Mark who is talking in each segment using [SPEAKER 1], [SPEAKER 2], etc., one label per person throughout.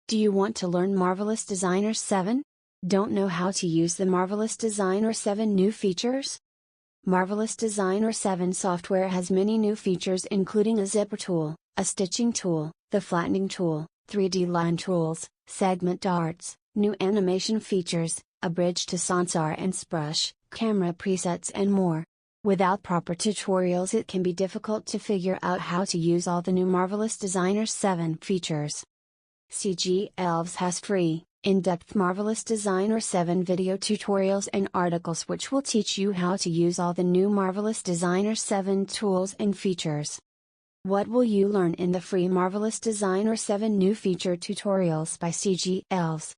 [SPEAKER 1] Do you want to learn Marvelous Designer 7? Don't know how to use the Marvelous Designer 7 new features? Marvelous Designer 7 software has many new features including a zipper tool, a stitching tool, the flattening tool, 3D line tools, segment darts, new animation features, a bridge to Sansar and ZBrush, camera presets and more. Without proper tutorials it can be difficult to figure out how to use all the new Marvelous Designer 7 features. CG Elves has free, in-depth Marvelous Designer 7 video tutorials and articles which will teach you how to use all the new Marvelous Designer 7 tools and features. What will you learn in the free Marvelous Designer 7 new feature tutorials by CG Elves?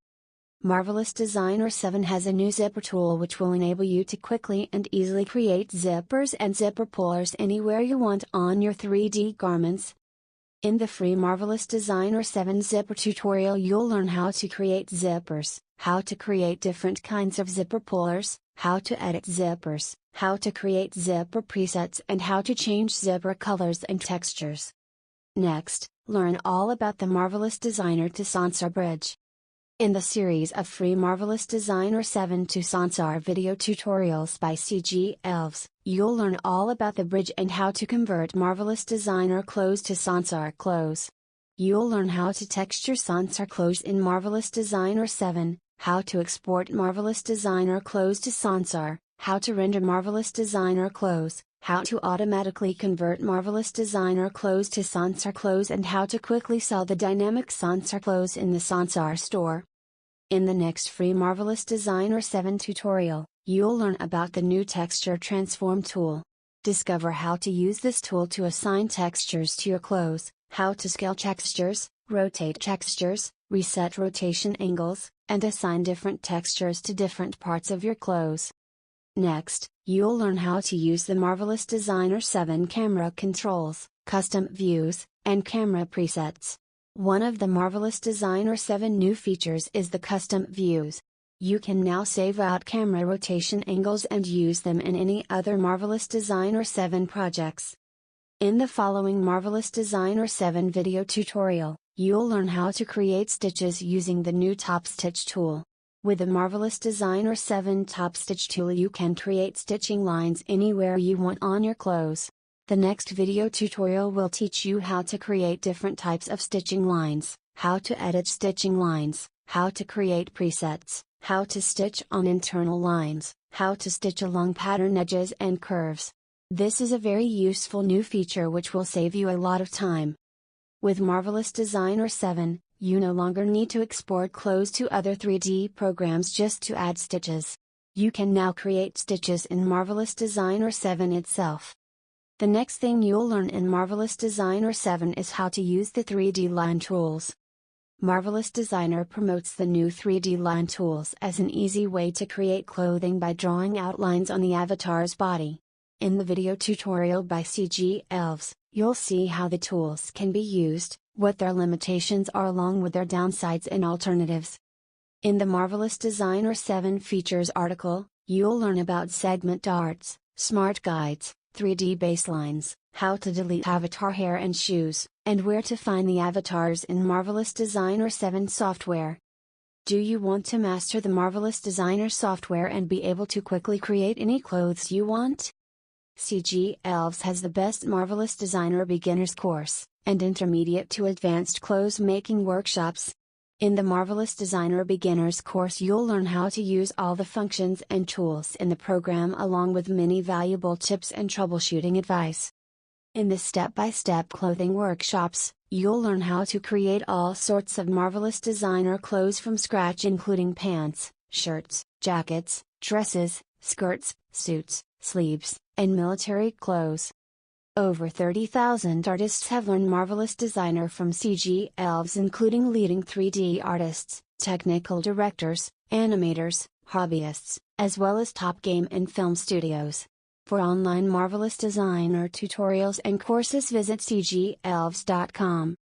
[SPEAKER 1] Marvelous Designer 7 has a new zipper tool which will enable you to quickly and easily create zippers and zipper pullers anywhere you want on your 3D garments. In the free Marvelous Designer 7 zipper tutorial you'll learn how to create zippers, how to create different kinds of zipper pullers, how to edit zippers, how to create zipper presets and how to change zipper colors and textures. Next, learn all about the Marvelous Designer to Sansar bridge. In the series of free Marvelous Designer 7 to Sansar video tutorials by CG Elves, you'll learn all about the bridge and how to convert Marvelous Designer clothes to Sansar clothes. You'll learn how to texture Sansar clothes in Marvelous Designer 7, how to export Marvelous Designer clothes to Sansar, how to render Marvelous Designer clothes, how to automatically convert Marvelous Designer clothes to Sansar clothes and how to quickly sell the dynamic Sansar clothes in the Sansar store. In the next free Marvelous Designer 7 tutorial, you'll learn about the new Texture Transform tool. Discover how to use this tool to assign textures to your clothes, how to scale textures, rotate textures, reset rotation angles, and assign different textures to different parts of your clothes. Next, you'll learn how to use the Marvelous Designer 7 camera controls, custom views, and camera presets. One of the Marvelous Designer 7 new features is the custom views. You can now save out camera rotation angles and use them in any other Marvelous Designer 7 projects. In the following Marvelous Designer 7 video tutorial, you'll learn how to create stitches using the new Top Stitch tool. With the Marvelous Designer 7 Top Stitch tool you can create stitching lines anywhere you want on your clothes. The next video tutorial will teach you how to create different types of stitching lines, how to edit stitching lines, how to create presets, how to stitch on internal lines, how to stitch along pattern edges and curves. This is a very useful new feature which will save you a lot of time. With Marvelous Designer 7, you no longer need to export clothes to other 3D programs just to add stitches. You can now create stitches in Marvelous Designer 7 itself. The next thing you'll learn in Marvelous Designer 7 is how to use the 3D line tools. Marvelous Designer promotes the new 3D line tools as an easy way to create clothing by drawing outlines on the avatar's body. In the video tutorial by CG Elves, you'll see how the tools can be used, what their limitations are along with their downsides and alternatives. In the Marvelous Designer 7 features article, you'll learn about segment darts, smart guides, 3D baselines, how to delete avatar hair and shoes, and where to find the avatars in Marvelous Designer 7 software. Do you want to master the Marvelous Designer software and be able to quickly create any clothes you want? CG Elves has the best Marvelous Designer beginners course, and intermediate to advanced clothes making workshops. In the Marvelous Designer Beginners course you'll learn how to use all the functions and tools in the program along with many valuable tips and troubleshooting advice. In the step-by-step clothing workshops, you'll learn how to create all sorts of Marvelous Designer clothes from scratch including pants, shirts, jackets, dresses, skirts, suits, sleeves, and military clothes. Over 30,000 artists have learned Marvelous Designer from CG Elves including leading 3D artists, technical directors, animators, hobbyists, as well as top game and film studios. For online Marvelous Designer tutorials and courses visit cgelves.com.